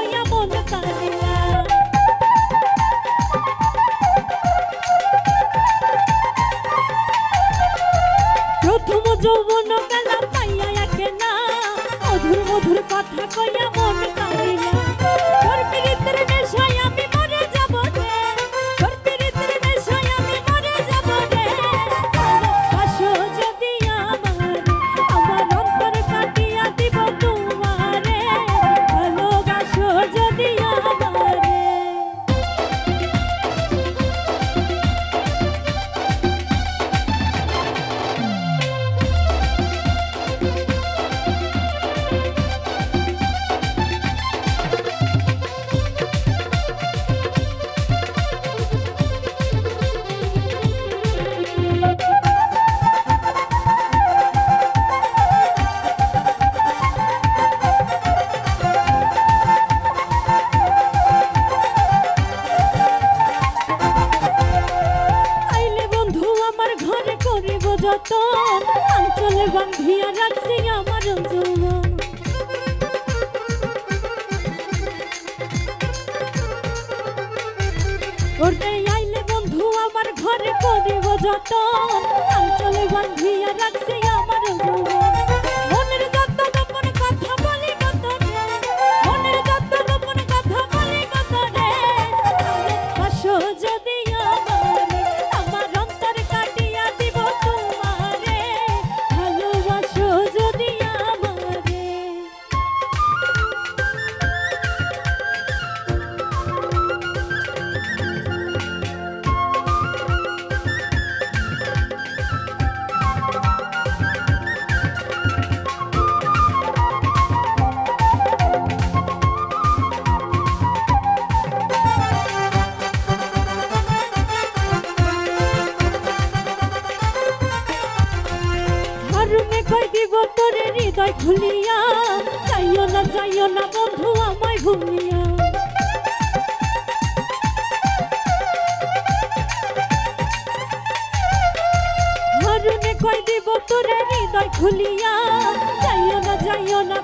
কইয়া মন কাঁদিলা। প্রথম যৌবন বেলা পাইয়া একে না, মধুর মধুর কথা কইয়া মন কাঁদিলা। তোর পিরিতের নেশায় আমি মরে যাব রে, তোর পিরিতের নেশায় আমি মরে যাব রে। ভালোবাসো যদি আমারে, আমার অন্তর কাটিয়া দিব তোমারে। ভালোবাসো যদি আমারে। যতন আঞ্চলে বান্ধিয়া রাখছি আমার যৌবন। ওরে আইলে বন্ধু আমার ঘরে করিব যতন, আঞ্চলে বান্ধিয়া রাখছি আমার যৌবন। মনের যত গোপন কথা বলি কত রে, মনের যত গোপন কথা বলি কত রে। ভালোবাসো যদি আমারে, আমার অন্তর কাটিয়া দিব তোমারে। ভালোবাসো যদি আমারে। হারুনে কই দিব তোরে হৃদয় খুলিয়া, যাইও না বন্ধু আমায় ভুলিয়া। হারুনে কই দিব তোরে হৃদয় খুলিয়া, যাইও না